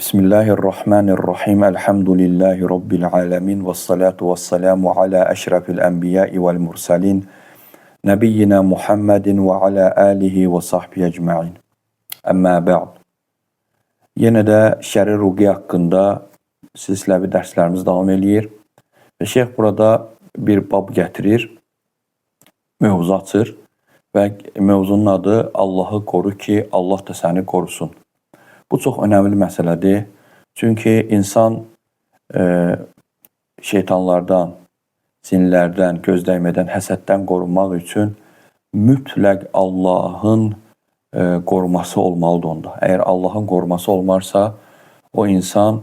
Bismillahirrahmanirrahim. Elhamdülillahi Rabbil alemin. Vessalatu vesselamu ala eşrefil enbiyai vel mursalin. Nebiyyina Muhammedin ve ala alihi ve sahbihi ecma'in. Əmmə bə'd. Yenə də şəri ruqiyyə haqqında silsiləvi dərslərimiz davam eləyir. Və şeyx burada bir bab gətirir, mövzu açır və mövzunun adı Allahı qoru ki, Allah da səni qorusun. Bu çox önəmli məsələdir. Çünki insan şeytanlardan, cinlərdən, gözdəymədən, həsəddən qorunmaq üçün mütləq Allahın qoruması olmalıdır onda. Əgər Allahın qoruması olmarsa, o insan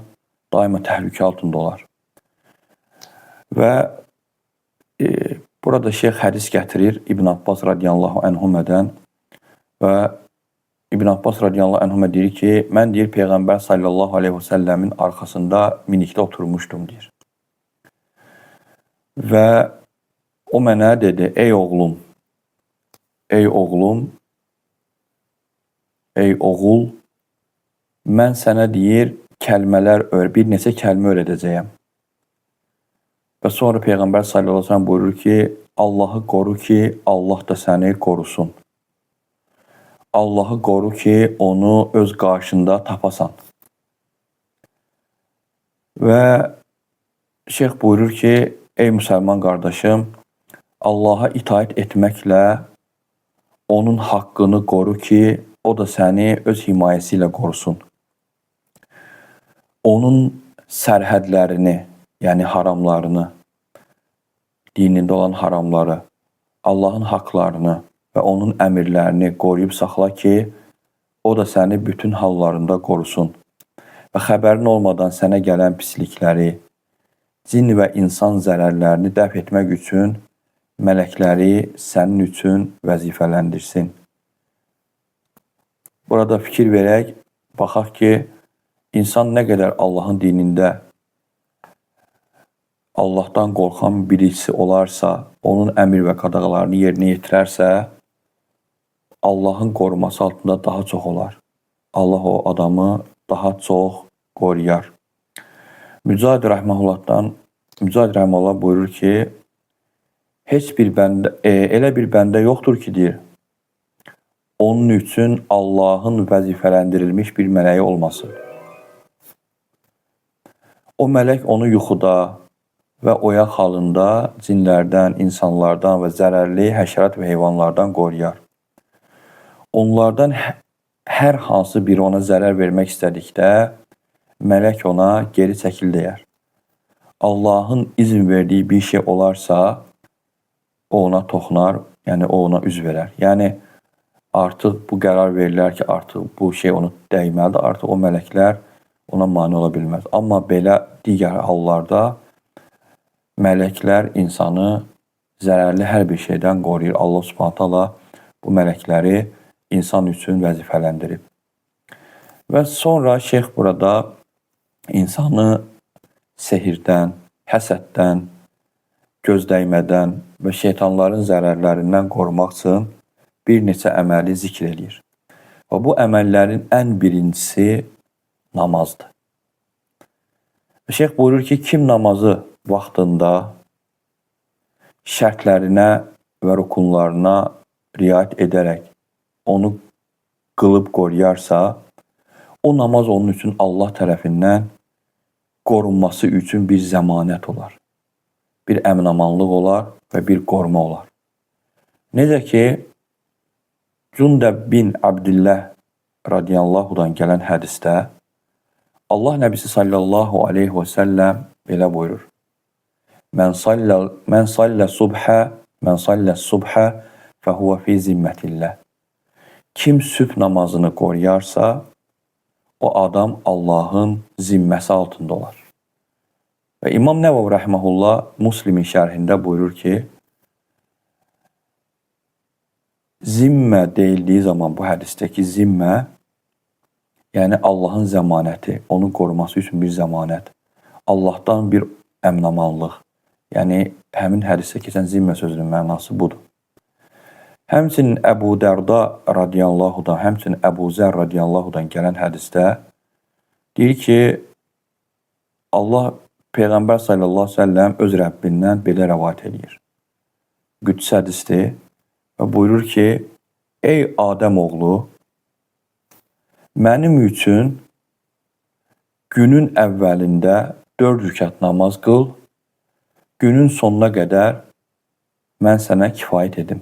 daima təhlükə altında olar. Və burada şeyx hədis gətirir İbn Abbas radiyallahu anhumədən və İbn Abbas radiyallahu anhumə deyir ki, mən deyir Peyğəmbər sallallahu aleyhi və səlləmin arxasında minikdə oturmuşdum deyir. Və o mənə dedi, ey oğlum, ey oğul, mən sənə deyir kəlmələr bir neçə kəlmə öyrədəcəyəm. Və sonra Peyğəmbər sallallahu aleyhi və səlləm buyurur ki, Allahı qoru ki, Allah da səni qorusun. Allahı qoru ki, onu öz qarşında tapasan. Və şeyx buyurur ki, ey müsəlman qardaşım, Allaha itaət etməklə onun haqqını qoru ki, o da səni öz himayəsi ilə qorusun. Onun sərhədlərini, yəni haramlarını, dinində olan haramları, Allahın haqlarını və onun əmirlərini qoruyub saxla ki, o da səni bütün hallarında qorusun. Və xəbərin olmadan sənə gələn pislikləri, cin və insan zərərlərini dəf etmək üçün mələkləri sənin üçün vəzifələndirsin. Burada fikir verək, baxaq ki, insan nə qədər Allahın dinində Allahdan qorxan birisi olarsa, onun əmir və qadağalarını yerinə yetirərsə, Allahın qoruması altında daha çox olar. Allah o adamı daha çox qoruyar. Mücahid Rəhməllah buyurur ki, heç bir bəndə, elə bir bəndə yoxdur ki, deyir, onun üçün Allahın vəzifələndirilmiş bir mələyi olmasın. O mələk onu yuxuda və oyaq halında cinlərdən, insanlardan və zərərli həşərat və heyvanlardan qoruyar. Onlardan hər hansı biri ona zərər vermək istədikdə, mələk ona geri çəkil deyər. Allahın izin verdiyi bir şey olarsa, o ona toxunar, yəni o ona üz verər. Yəni, artıq bu qərar verilər ki, artıq bu şey onu dəyməlidir, artıq o mələklər ona mane ola bilməz. Amma belə digər hallarda mələklər insanı zərərli hər bir şeydən qoruyur. Allah Subhanahu taala bu mələkləri insan üçün vəzifələndirib. Və sonra şeyx burada insanı sehirdən, həsəddən, gözdəymədən və şeytanların zərərlərindən qorumaq üçün bir neçə əməli zikr edir. Və bu əməllərin ən birincisi namazdır. Və şeyx buyurur ki, kim namazı vaxtında şərtlərinə və rukunlarına riayət edərək onu qılıb qoruyarsa, o namaz onun üçün Allah tərəfindən qorunması üçün bir zəmanət olar. Bir əmin-amanlıq olar və bir qoruma olar. Necə ki, Cündəb bin Abdillah radiyallahu-dan gələn hədisdə Allah Nəbisi sallallahu aleyhi və səlləm belə buyurur. Mən sallə subhə fəhuvə fi zimmətilləh. Kim sübh namazını qoruyarsa, o adam Allahın zimməsi altında olar. Və İmam Nəvavi rəhməhullah Müslimin şərhində buyurur ki, zimmə deyildiyi zaman bu hədisdəki zimmə, yəni Allahın zəmanəti, onun qoruması üçün bir zəmanət, Allahdan bir əminamanlıq, yəni həmin hədisdə keçən zimmə sözünün mənası budur. Həmçinin Əbu Dərda radiyallahu da, həmçinin Əbu Zər radiyallahu da gələn hədisdə Deyir ki, Allah Peyğəmbər sallallahu əleyhi və səlləm öz Rəbbindən belə rəvayət edir. Qüdsi hədisdir və buyurur ki, ey Adəm oğlu, mənim üçün günün əvvəlində 4 rükət namaz qıl, günün sonuna qədər mən sənə kifayət edim.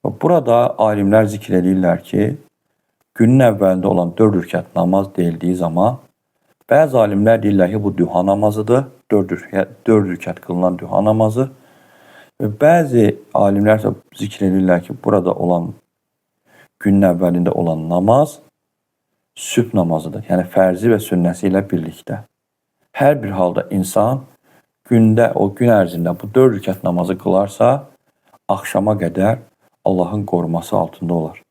Və burada alimlər zikr edirlər ki, günün əvvəlində olan 4 rükət namaz deyildiyi zaman, bəzi alimlər deyirlər ki, bu duha namazıdır, 4 rükət qılınan duha namazı. Və bəzi alimlər isə zikr edirlər ki, burada olan, günün əvvəlində olan namaz sübh namazıdır. Yəni fərzi və sünnəsi ilə birlikdə. Hər bir halda insan gündə, o gün ərzində bu 4 rükət namazı qılarsa, axşama qədər Allahın qoruması altında olar.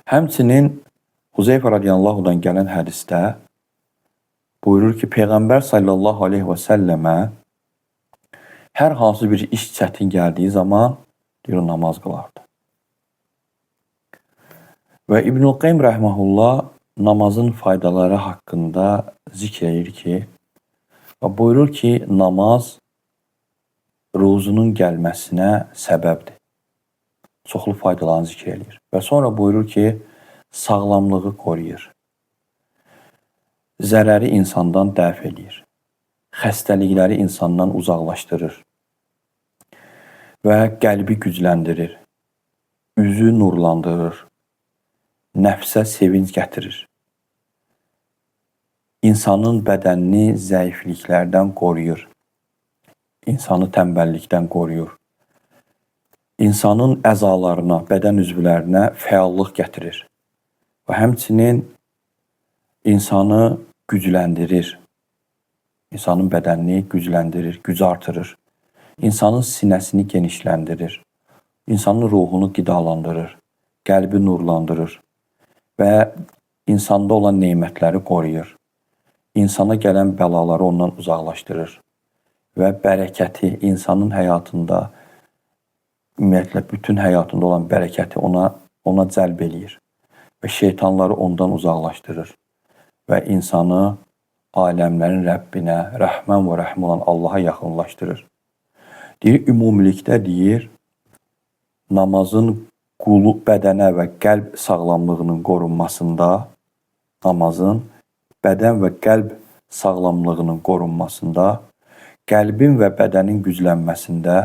Həmçinin Huzeyfə radiyallahu-dan gələn hədisdə buyurur ki, Peyğəmbər sallallahu aleyhi və səlləmə hər hansı bir iş çətin gəldiyi zaman deyir, namaz qılardı. Və İbn-i Qayyim rəhməhullah namazın faydaları haqqında zikr edir ki, və buyurur ki, namaz ruzunun gəlməsinə səbəbdir. Çoxlu faydalarını zikr edir. Və sonra buyurur ki, sağlamlığı qoruyur. Zərəri insandan dəf edir. Xəstəlikləri insandan uzaqlaşdırır və qəlbi gücləndirir, üzü nurlandırır, nəfsə sevinç gətirir. İnsanın bədənini zəifliklərdən qoruyur, insanı tənbəllikdən qoruyur. İnsanın əzalarına, bədən üzvlərinə fəallıq gətirir və həmçinin insanı gücləndirir. İnsanın bədənini gücləndirir, güc artırır. İnsanın sinəsini genişləndirir. İnsanın ruhunu qidalandırır, qəlbi nurlandırır və insanda olan neymətləri qoruyur. İnsana gələn bəlaları ondan uzaqlaşdırır və bərəkəti insanın həyatında, ümumiyyətlə bütün həyatında olan bərəkəti ona cəlb eləyir və şeytanları ondan uzaqlaşdırır və insanı aləmlərin Rəbbinə, rəhmən və rəhm olan Allaha yaxınlaşdırır. Deyir, ümumilikdə deyir, namazın qulu, bədənə və qəlb sağlamlığının qorunmasında, namazın bədən və qəlb sağlamlığının qorunmasında, qəlbin və bədənin güclənməsində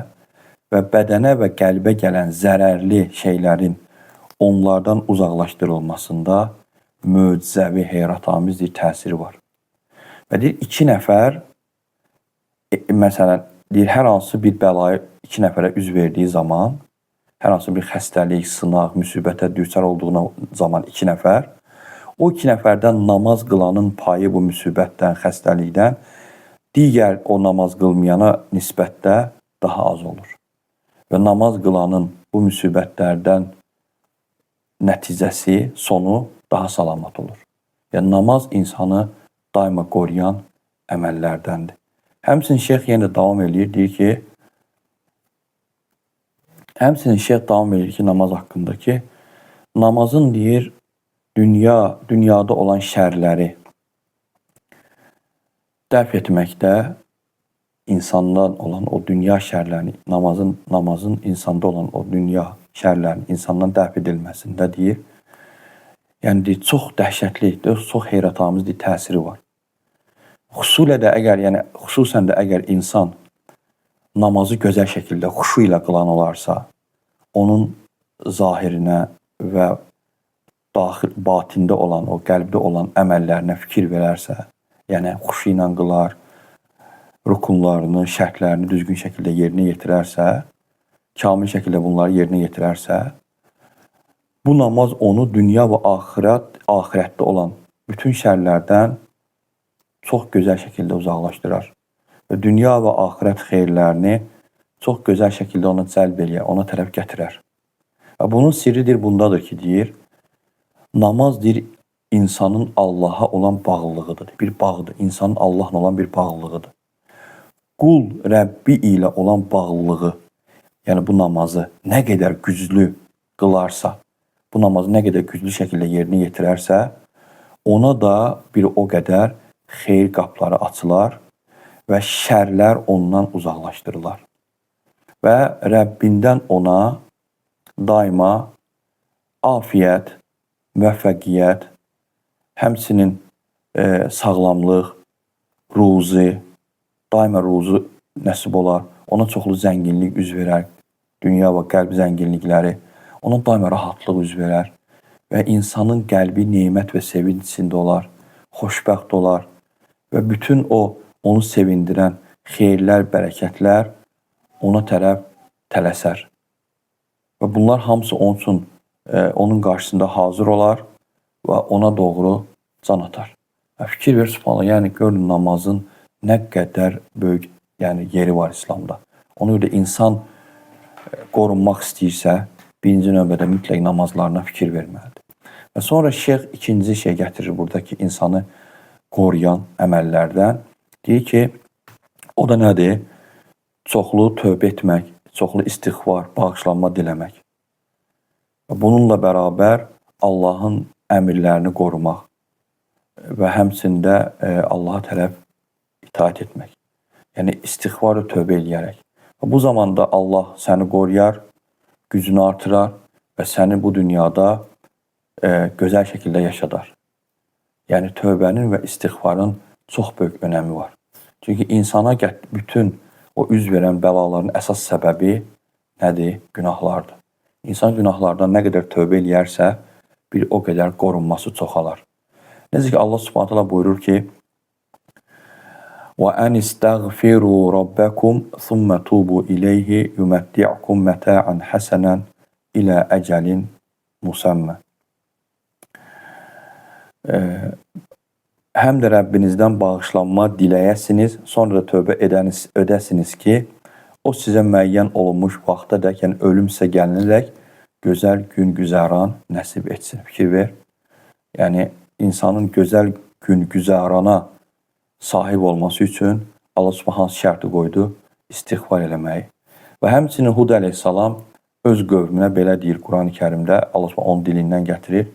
və bədənə və qəlbə gələn zərərli şeylərin onlardan uzaqlaşdırılmasında möcüzəvi, heyratamız bir təsiri var. Və deyir, 2 nəfər, məsələn, deyir, hər hansı bir bəlayı 2 nəfərə üz verdiyi zaman, hər hansı bir xəstəlik, sınaq, müsibətə düçar olduğuna zaman 2 nəfər, o 2 nəfərdən namaz qılanın payı bu müsibətdən, xəstəlikdən digər o namaz qılmayana nisbətdə daha az olur. Və namaz qılanın bu müsibətlərdən nəticəsi, sonu daha salamat olur. Yəni, namaz insanı daima qoruyan əməllərdəndir. Həmçinin şeyx yenə də davam edir, deyir ki, namaz haqqında ki, namazın deyir, dünyada olan şərləri dəf etməkdə insandan olan o dünya şərlərini, namazın insanda olan o dünya şərlərini insandan dəf edilməsində deyir, yəni deyir, çox dəhşətli, çox heyratamız bir təsiri var. Xüsusən də əgər insan namazı gözəl şəkildə xuşu ilə qılan olarsa, onun zahirinə və batində olan, o qəlbdə olan əməllərinə fikir verərsə, yəni xuşu ilə qılar, rukunlarını, şərtlərini düzgün şəkildə yerinə yetirərsə, kamil şəkildə bunları yerinə yetirərsə, bu namaz onu dünya və axirətdə olan bütün şərlərdən çox gözəl şəkildə uzaqlaşdırar və dünya və axirət xeyirlərini çox gözəl şəkildə ona cəlb eləyər, ona tərəf gətirər. Və bunun sirridir bundadır ki, deyir, namaz deyir, insanın Allaha olan bağlılığıdır. Bir bağdır, insanın Allahla olan bir bağlılığıdır. Qul Rəbbi ilə olan bağlılığı, yəni bu namazı nə qədər güclü qılarsa, bu namazı nə qədər güclü şəkildə yerinə yetirərsə, ona da bir o qədər xeyir qapıları açılar və şərlər ondan uzaqlaşdırılar. Və Rəbbindən ona daima afiyət, müvəffəqiyyət, həmçinin sağlamlıq, ruzi, daima ruzi nəsib olar. Ona çoxlu zənginlik üz verər. Dünya və qəlb zənginlikləri. Ona daima rahatlıq üz verər. Və insanın qəlbi nemət və sevinç içində olar. Xoşbəxt olar. Və bütün onu sevindirən xeyirlər, bərəkətlər ona tərəf tələsər. Və bunlar hamısı onun üçün, onun qarşısında hazır olar və ona doğru can atar. Fikir ver, subhanallah, yəni görün namazın nə qədər böyük yeri var İslamda. Ona görə insan qorunmaq istəyirsə, birinci növbədə mütləq namazlarına fikir verməlidir. Və sonra şeyx ikinci şey gətirir buradakı insanı qoruyan əməllərdən. Deyir ki, o da nədir? Çoxlu tövbə etmək, çoxlu istiğfar, bağışlanma diləmək. Bununla bərabər Allahın əmrlərini qorumaq və həmçində Allaha tərəf itaat etmək. Yəni istiğfar və tövbə eləyərək. Bu zamanda Allah səni qoruyar, gücünü artırar və səni bu dünyada gözəl şəkildə yaşadar. Yəni tövbənin və istiğfarın çox böyük önəmi var. Çünki insana bütün o üz verən bəlaların əsas səbəbi nədir? Günahlardır. İnsan günahlardan nə qədər tövbə eləyərsə, bir o qədər qorunması çoxalar. Necə ki Allah Subhanahu taala buyurur ki: "Və an istəğfiru rabbakum thumma tubu ilayhi yumatti'ukum mata'an hasanan ila ajalin musamma." Həm də Rəbbinizdən bağışlanma diləyəsiniz, sonra da tövbə edəsiniz ki, o sizə müəyyən olunmuş vaxtadək, yəni ölüm sizə gəlinədək gözəl gün güzəran nəsib etsin. Fikir ver. Yəni insanın gözəl gün güzərana sahib olması üçün Allah Subhanahu şərti qoydu, istiğfar eləməyi. Və həmçinin Hud əleyhissalam öz qövmünə belə deyir Quran-ı Kərimdə, Allah Subhanahu onun dilindən gətirir.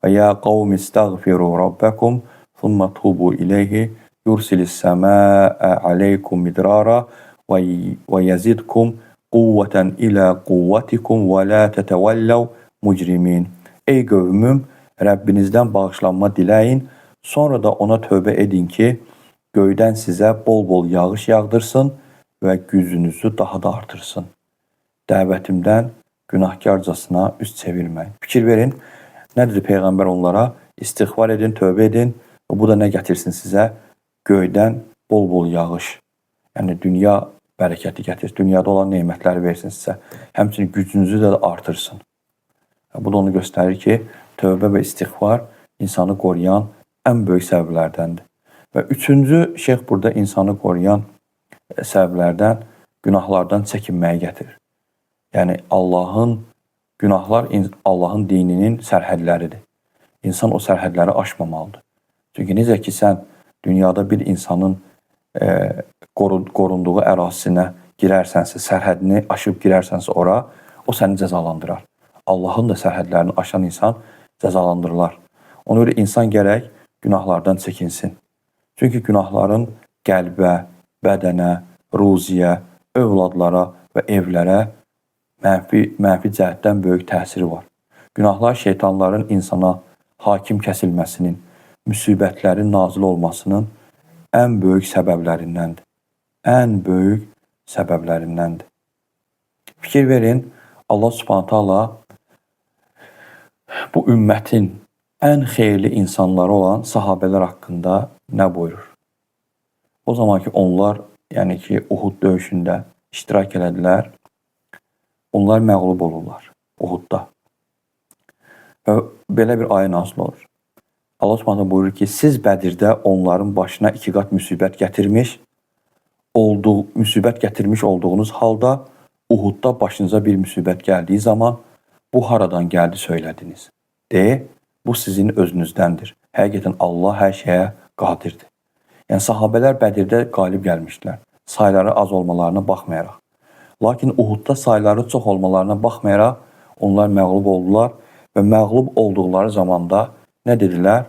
Və ya qavm istəğfiru rabbakum thumma tubu ilayhi yursilis samaa alaykum midrara və yazidkum quvvatan ila quvvatikum və la tatawallaw mujrimin. Ey qövmüm, Rəbbinizdən bağışlanma diləyin, sonra da ona tövbə edin ki, göydən sizə bol-bol yağış yağdırsın və gücünüzü daha da artırsın. Dəvətimdən günahkarcasına üz çevirməyin. Fikir verin, nə dedi Peyğəmbər onlara? İstiğfar edin, tövbə edin və bu da nə gətirsin sizə? Göydən bol-bol yağış. Yəni dünya bərəkəti gətirsin, dünyada olan nemətləri versin sizə. Həmçinin gücünüzü də artırsın. Bu da onu göstərir ki, tövbə və istiğfar insanı qoruyan ən böyük səbəblərdəndir. Və üçüncü şeyx burada insanı qoruyan səbəblərdən günahlardan çəkinməyi gətirir. Yəni günahlar Allahın dininin sərhədləridir. İnsan o sərhədləri aşmamalıdır. Çünki necə ki sən dünyada bir insanın qorunduğu ərazisinə girərsənsə, sərhədini aşıb girərsənsə ora, o səni cəzalandırar. Allahın da sərhədlərini aşan insan cəzalandırılar. Ona görə insan gərək günahlardan çəkinsin. Çünki günahların qəlbə, bədənə, ruziyə, övladlara və evlərə mənfi cəhətdən böyük təsiri var. Günahlar şeytanların insana hakim kəsilməsinin, müsibətlərin nazil olmasının ən böyük səbəblərindəndir. Ən böyük səbəblərindəndir. Fikir verin, Allah Subhanahu taala bu ümmətin ən xeyirli insanları olan sahabələr haqqında nə buyurur? O zaman ki onlar, yəni ki Uhud döyüşündə iştirak elədilər, onlar məğlub olurlar Uhudda. Və belə bir ayə nazil olur. Allah Subhanahu buyurur ki, siz Bədirdə onların başına 2 qat müsibət gətirmiş olduğunuz halda Uhudda başınıza bir müsibət gəldiyi zaman bu haradan gəldi söylədiniz. Bu sizin özünüzdəndir. Həqiqətən Allah hər şeyə qadirdir. Yəni sahabələr Bədirdə qalib gəlmişdilər. Sayları az olmalarına baxmayaraq. Lakin Uhudda sayları çox olmalarına baxmayaraq onlar məğlub oldular və məğlub olduqları zamanda nə dedilər?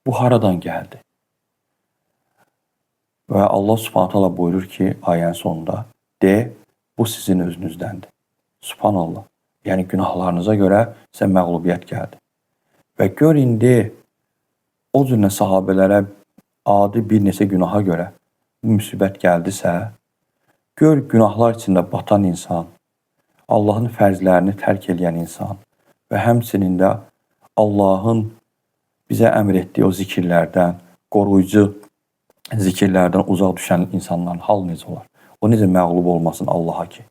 Bu haradan gəldi? Və Allah Subhanahu taala buyurur ki, ayənin sonunda, de, bu sizin özünüzdəndir. Subhanallah. Yəni günahlarınıza görə sizə məğlubiyyət gəldi. Və gör indi o cürlə sahabelərə adi bir neçə günaha görə bu müsibət gəldisə, gör günahlar içində batan insan, Allahın fərzlərini tərk edən insan və həmçinin də Allahın bizə əmr etdiyi o zikirlərdən, qoruyucu zikirlərdən uzaq düşən insanların halı necə olar? O necə məğlub olmasın Allaha ki,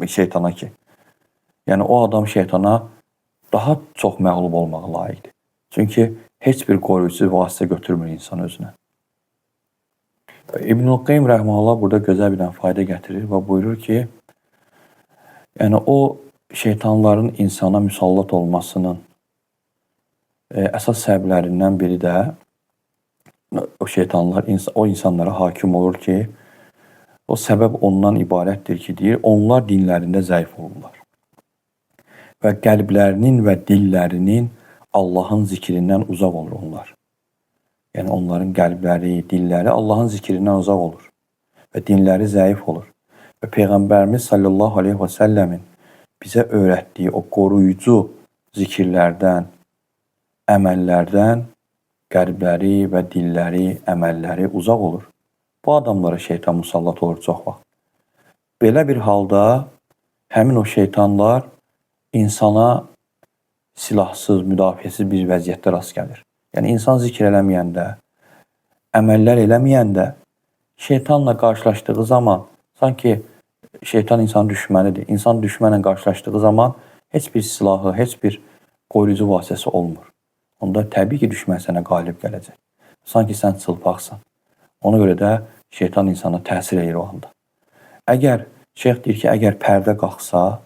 şeytana ki? Yəni o adam şeytana daha çox məğlub olmağa layiqdir. Çünki heç bir qoruyucu vasitə götürmür insan özünə. İbn-i Qayyim rəhməhullah burada gözəl bir fayda gətirir və buyurur ki, yəni o şeytanların insana müsallat olmasının əsas səbəblərindən biri də o şeytanlar o insanlara hakim olur ki, o səbəb ondan ibarətdir ki, deyir, onlar dinlərində zəif olurlar. Və qəlblərinin və dillərinin Allahın zikrindən uzaq olur onlar. Yəni onların qəlbləri, dilləri Allahın zikrindən uzaq olur və dinləri zəif olur. Və Peyğəmbərimiz sallallahu aleyhi və səlləmin bizə öyrətdiyi o qoruyucu zikirlərdən, əməllərdən qəlbləri və dilləri, əməlləri uzaq olur. Bu adamlara şeytan musallat olur çox vaxt. Belə bir halda həmin o şeytanlar insana silahsız, müdafiəsiz bir vəziyyətdə rast gəlir. Yəni insan zikr eləməyəndə, əməllər eləməyəndə şeytanla qarşılaşdığı zaman sanki şeytan insanın düşmənidir. İnsan düşmənlə qarşılaşdığı zaman heç bir silahı, heç bir qoruyucu vasitəsi olmur. Onda təbii ki, düşmən sənə qalib gələcək. Sanki sən çılpaqsan. Ona görə də şeytan insana təsir edir o anda. Əgər, şeyx deyir ki, əgər pərdə qalxsa,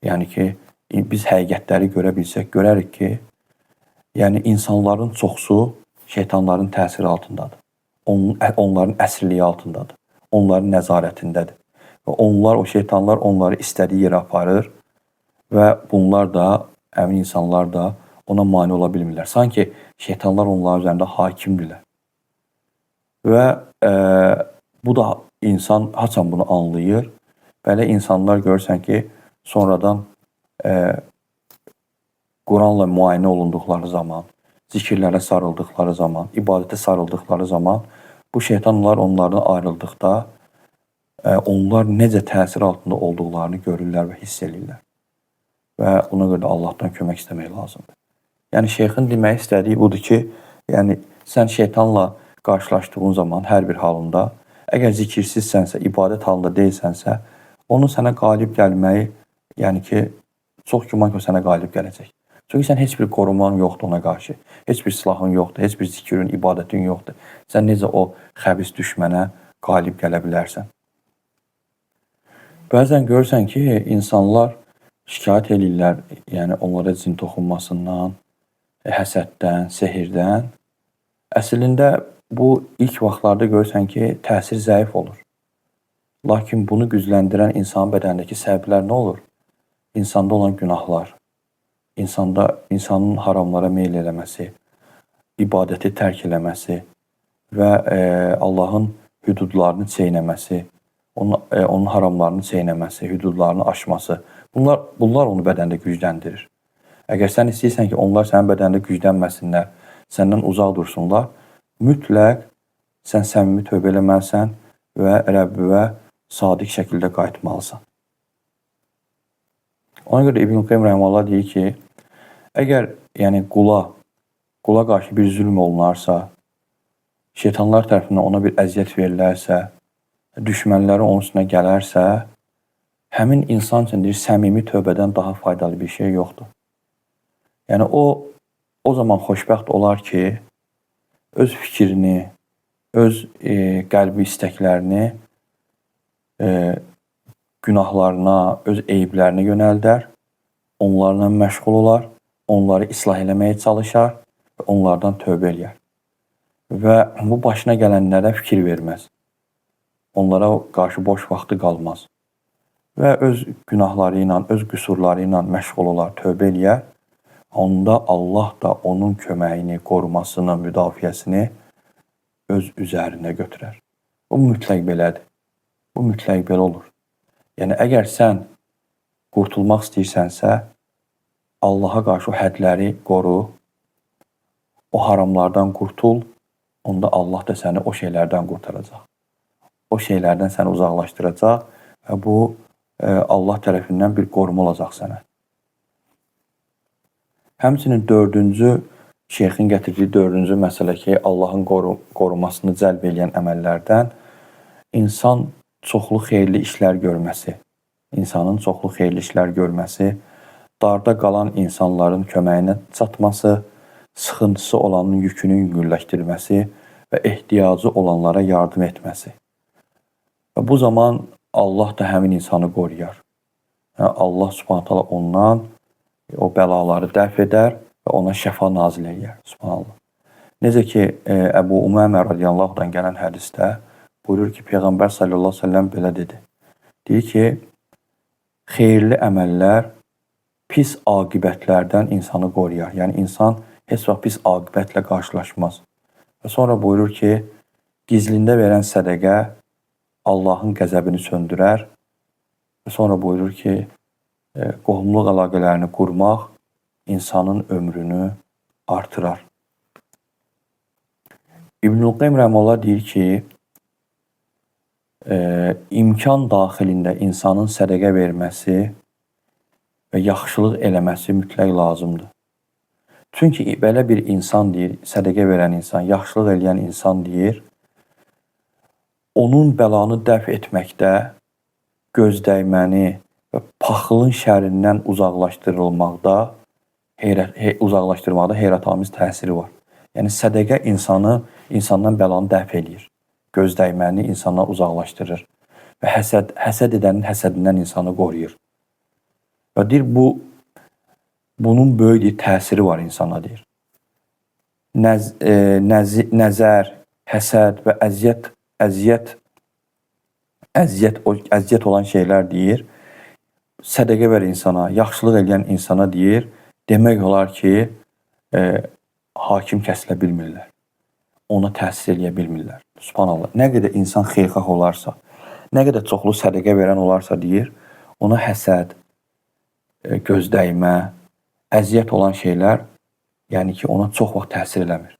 yəni ki, biz həqiqətləri görə bilsək, görərik ki, yəni insanların çoxsu şeytanların təsiri altındadır. Onların əsirliyi altındadır. Onların nəzarətindədir. Və onlar, o şeytanlar onları istədiyi yerə aparır və bunlar da, əmin insanlar da ona mane ola bilmirlər. Sanki şeytanlar onların üzərində hakimdirlər. Və bu da insan haçan bunu anlayır. Belə insanlar görürsən ki, sonradan Quranla müayinə olunduqları zaman, zikirlərə sarıldıqları zaman, ibadətə sarıldıqları zaman bu şeytanlar onlardan ayrıldıqda onlar necə təsir altında olduqlarını görürlər və hiss edirlər. Və ona görə də Allahdan kömək istəmək lazımdır. Yəni şeyxin demək istədiyi budur ki, yəni sən şeytanla qarşılaşdığın zaman hər bir halında, əgər zikirsizsənsə, ibadət halında deyilsənsə, onun sənə qalib gəlməyi, yəni ki, çox güman ki, o sənə qalib gələcək. Çünki sən heç bir qoruman yoxdur ona qarşı, heç bir silahın yoxdur, heç bir zikrin, ibadətin yoxdur. Sən necə o xəbis düşmənə qalib gələ bilərsən? Bəzən görürsən ki, insanlar şikayət edirlər, yəni onlara cin toxunmasından, həsəddən, sehirdən. Əslində bu ilk vaxtlarda görürsən ki, təsir zəif olur. Lakin bunu gücləndirən insanın bədənindəki səbəblər nə olur? İnsanda olan günahlar, insanın haramlara meyl eləməsi, ibadəti tərk eləməsi və Allahın hüdudlarını çeynəməsi, onun haramlarını çeynəməsi, hüdudlarını aşması, bunlar onu bədəndə gücləndirir. Əgər sən istəyirsən ki, onlar sənin bədəndə güclənməsinlər, səndən uzaq dursunlar, mütləq sən səmimi tövbə eləməlisən və Rəbbivə sadiq şəkildə qayıtmalısan. Ona görə İbn-i Qayyim rəhməhullah deyir ki, əgər yəni qula qarşı bir zülm olunarsa, şeytanlar tərəfindən ona bir əziyyət verilərsə, düşmənləri onun üstünə gələrsə, həmin insan üçün deyir, səmimi tövbədən daha faydalı bir şey yoxdur. Yəni o zaman xoşbəxt olar ki, öz fikrini, öz qəlbi istəklərini günahlarına, öz eyiblərinə yönəldər, onlarla məşğul olar, onları islah eləməyə çalışar və onlardan tövbə eləyər. Və bu başına gələnlərə fikir verməz. Onlara qarşı boş vaxtı qalmaz. Və öz günahları ilə, öz qüsurları ilə məşğul olar, tövbə eləyər. onda Allah da onun köməyini, qorumasını, müdafiəsini öz üzərinə götürər. Bu mütləq belədir. Bu mütləq belə olur. Yəni, əgər sən qurtulmaq istəyirsənsə, Allaha qarşı o hədləri qoru, o haramlardan qurtul, onda Allah da səni o şeylərdən qurtaracaq. O şeylərdən səni uzaqlaşdıracaq və bu Allah tərəfindən bir qoruma olacaq sənə. Həmçinin şeyxin gətirdiyi dördüncü məsələ ki, Allahın qorumasını cəlb edən əməllərdən insan çoxlu xeyirli işlər görməsi, insanın çoxlu xeyirli işlər görməsi, darda qalan insanların köməyinə çatması, sıxıntısı olanın yükünü yüngülləşdirməsi və ehtiyacı olanlara yardım etməsi. Və bu zaman Allah da həmin insanı qoruyar. Allah Subhanahu taala ondan o bəlaları dəf edər və ona şəfa nazil edər. Subhanallah. Necə ki, Əbu Umamə radiyallahu anhudan gələn hədisdə buyurur ki, Peyğəmbər sallallahu əleyhi və səlləm belə dedi. Deyir ki, xeyirli əməllər pis aqibətlərdən insanı qoruyar. Yəni, insan heç vaxt pis aqibətlə qarşılaşmaz. Və sonra buyurur ki, gizlində verən sədəqə Allahın qəzəbini söndürər. Və sonra buyurur ki, qohumluq əlaqələrini qurmaq insanın ömrünü artırar. İbnül Qayyim rəhməhullah deyir ki, imkan daxilində insanın sədəqə verməsi və yaxşılıq eləməsi mütləq lazımdır. Çünki belə bir insan deyir, sədəqə verən insan, yaxşılıq eləyən insan deyir, onun bəlanı dəf etməkdə gözdəyməni və paxılın şərindən uzaqlaşdırmaqda heyrətamiz təsiri var. Yəni, sədəqə insandan bəlanı dəf eləyir. Gözdəyməni insandan uzaqlaşdırır və həsəd edənin həsədindən insanı qoruyur. Və deyir, bunun böyük bir təsiri var insana, deyir. Nəzər, həsəd və əziyyət olan şeylər deyir, sədəqə ver insana, yaxşılıq edən insana deyir, demək olar ki, hakim kəsilə bilmirlər. Ona təsir edə bilmirlər. Subhanallah. Nə qədər insan xeyirxah olarsa, nə qədər çoxlu sədəqə verən olarsa deyir, ona həsəd, gözdəymə, əziyyət olan şeylər, yəni ki, ona çox vaxt təsir eləmir.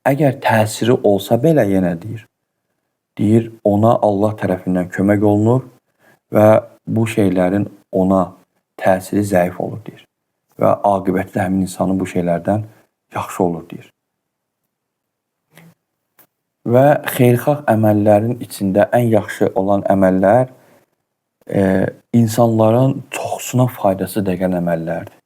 Əgər təsiri olsa belə yenə deyir, ona Allah tərəfindən kömək olunur və bu şeylərin ona təsiri zəif olur, deyir. Və aqibətdə həmin insanın bu şeylərdən yaxşı olur, deyir. Və xeyirxah əməllərin içində ən yaxşı olan əməllər insanların çoxsuna faydası dəyən əməllərdir.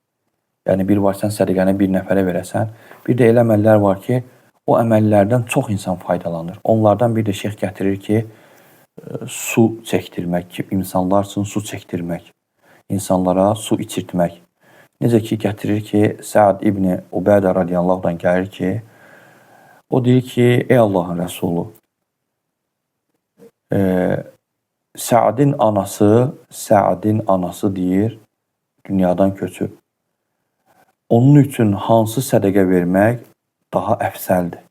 Yəni, bir var sən sədəqəni bir nəfərə verəsən, bir də elə əməllər var ki, o əməllərdən çox insan faydalanır. Onlardan bir də şeyx gətirir ki, su çəkdirmək, ki, insanlar üçün su çəkdirmək, insanlara su içirtmək. Necə ki, gətirir ki, Səad İbni Ubədə radiyallahu anhudan gəlir ki, o deyir ki, ey Allahın Rəsulu, Səadin anası deyir, dünyadan köçüb. Onun üçün hansı sədəqə vermək daha əfsəldir?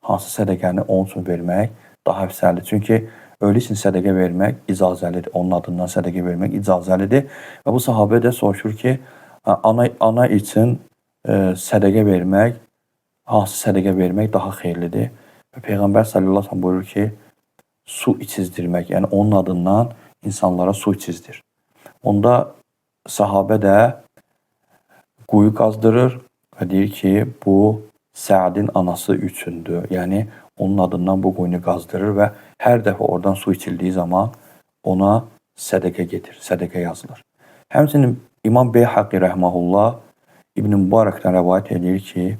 Hansı sədəqəni onun üçün vermək daha əfsəldir? Çünki ölü üçün sədəqə vermək icazəlidir. Onun adından sədəqə vermək icazəlidir. Və bu sahabə də soruşur ki, ana üçün sədəqə vermək, hansı sədəqə vermək daha xeyirlidir? Və Peyğəmbər sallallahu əleyhi və səlləm buyurur ki, su içizdirmək, yəni onun adından insanlara su içizdir. Onda sahabə də quyu qazdırır və deyir ki, bu Səadin anası üçündür. Yəni, onun adından bu quyunu qazdırır və hər dəfə oradan su içildiyi zaman ona sədəqə gedir, sədəqə yazılır. Həmçinin İmam Beyhaqi rəhməhullah İbn Mübarəkdən rəvayət edir ki,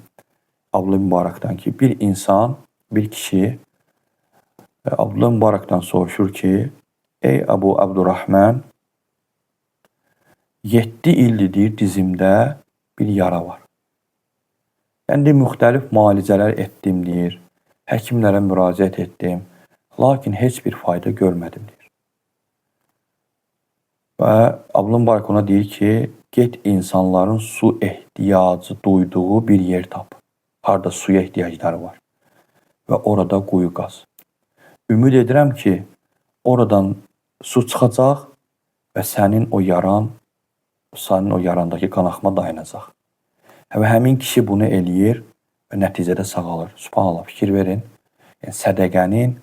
Abdullah Mübarəkdən ki, bir insan, bir kişi Abdullah Mübarəkdən soruşur ki, ey Əbu Abdurrahman, 7 ildir deyir, dizimdə bir yara var. Yəni, müxtəlif müalicələr etdim, deyir. Həkimlərə müraciət etdim. Lakin heç bir fayda görmədim, deyir. Və Abdullah Mübarək ona deyir ki, get insanların su ehtiyacı duyduğu bir yer tap. Harda suya ehtiyacları var. Və orada quyu qaz. Ümid edirəm ki, oradan su çıxacaq və sənin o yarandakı qanaxma dayanacaq. Və həmin kişi bunu eləyir və nəticədə sağalır. Subhanallah, fikir verin. Yəni, sədəqənin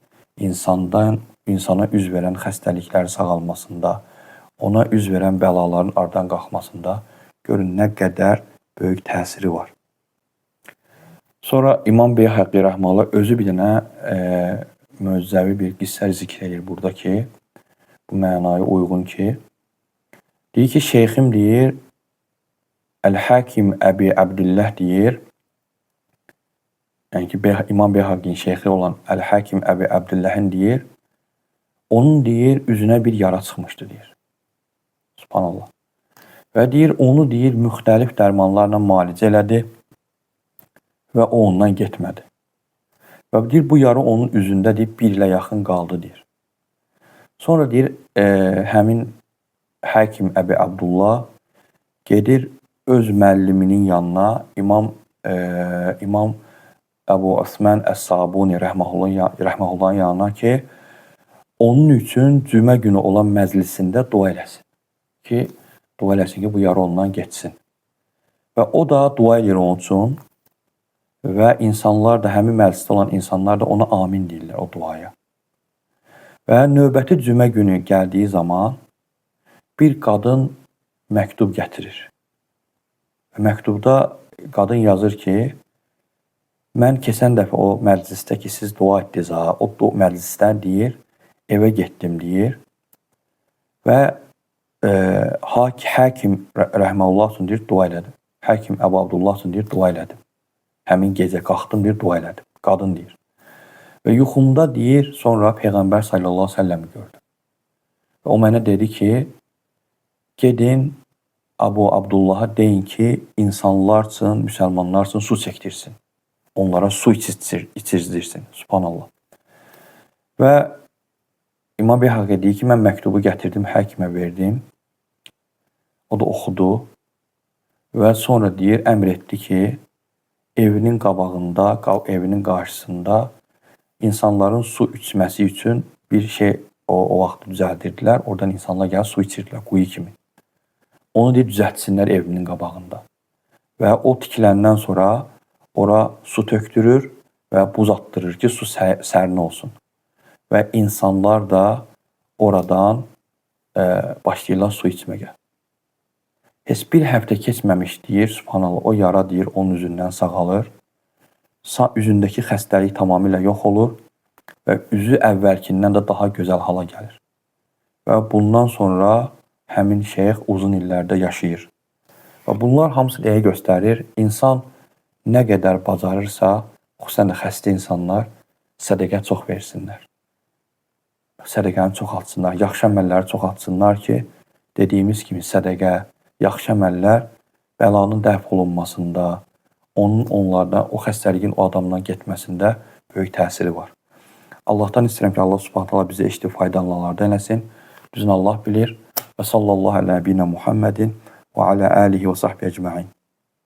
insana üz verən xəstəliklərin sağalmasında, ona üz verən bəlaların aradan qalxmasında görün nə qədər böyük təsiri var. Sonra İmam Beyhəqi rəhməhullah özü bir dənə möcüzəvi bir qissə zikr edir burada ki, bu mənaya uyğun ki, deyir ki, şeyxim deyir, Əl-Hakim Əbi Abdillah deyir, yəni ki, İmam Beyhəqinin şeyxi olan Əl-Hakim Əbi Abdillahın deyir, onun deyir, üzünə bir yara çıxmışdı deyir. Subhanallah. Və deyir, onu deyir, müxtəlif dərmanlarla müalicə elədi və o ondan getmədi. Və deyir, bu yara onun üzündə deyir, bir ilə yaxın qaldı deyir. Sonra deyir, həmin Hakim Əbi Abdullah gedir öz müəlliminin yanına, İmam Əbu Osman Əs-Sabuni rəhməhullahın yanına ki, onun üçün cümə günü olan məclisində dua eləsin. Dua eləsin ki, bu yara ondan geçsin. Və o da dua edir onun üçün və insanlar da, həmin məclisdə olan insanlar da ona amin deyirlər o duaya. Və növbəti cümə günü gəldiyi zaman bir qadın məktub gətirir. Məktubda qadın yazır ki, mən keçən dəfə o məclisdə ki, siz dua etdiniz, o məclisdən deyir, evə getdim deyir və Hakim rəhməhullah üçün deyir, dua elədim. Hakim Əbu Abdullah üçün deyir, dua elədim. Həmin gecə qalxdım deyir, dua elədim. Qadın deyir. Və yuxumda deyir, sonra Peyğəmbər sallallahu aleyhi ve selləmi gördüm. Və o mənə dedi ki, gedin Əbu Abdullaha deyin ki, insanlar üçün, müsəlmanlar üçün su çəkdirsin. Onlara su içirdirsin. Subhanallah. Və İmam Beyhəqi deyir ki, mən məktubu gətirdim, həkimə verdim. O da oxudu. Və sonra deyir, əmr etdi ki, evinin qabağında, evinin qarşısında insanların su içməsi üçün bir şey o vaxt düzəldirdilər. Oradan insanlar gəlib su içirdilər, quyu kimi. Onu deyir, düzəltsinlər evinin qabağında. Və o tikiləndən sonra ora su tökdürür və buz atdırır ki, su sərin olsun. Və insanlar da oradan başlayırlar su içməyə. Heç bir həftə keçməmiş deyir, subhanallah, o yara deyir, onun üzündən sağalır. Üzündəki xəstəlik tamamilə yox olur və üzü əvvəlkindən də daha gözəl hala gəlir. Və bundan sonra həmin şeyx uzun illərdə yaşayır. Və bunlar hamısı nəyə göstərir? İnsan nə qədər bacarırsa, xüsusən də xəstə insanlar sədəqə çox versinlər. Sədəqəni çoxaltsınlar, yaxşı əməlləri çoxaltsınlar ki, dediyimiz kimi sədəqə, yaxşı əməllər bəlanın dəf olunmasında, onlardan, o xəstəliyin o adamdan getməsində böyük təsiri var. Allahdan istəyirəm ki, Allah subhanahu taala bizə eşitdiyi faydalananlardan eləsin. Düzün Allah bilir. Və sallallahu alə nəbiyyinə Muhammedin və alə alihi və sahbihi ecmaîn.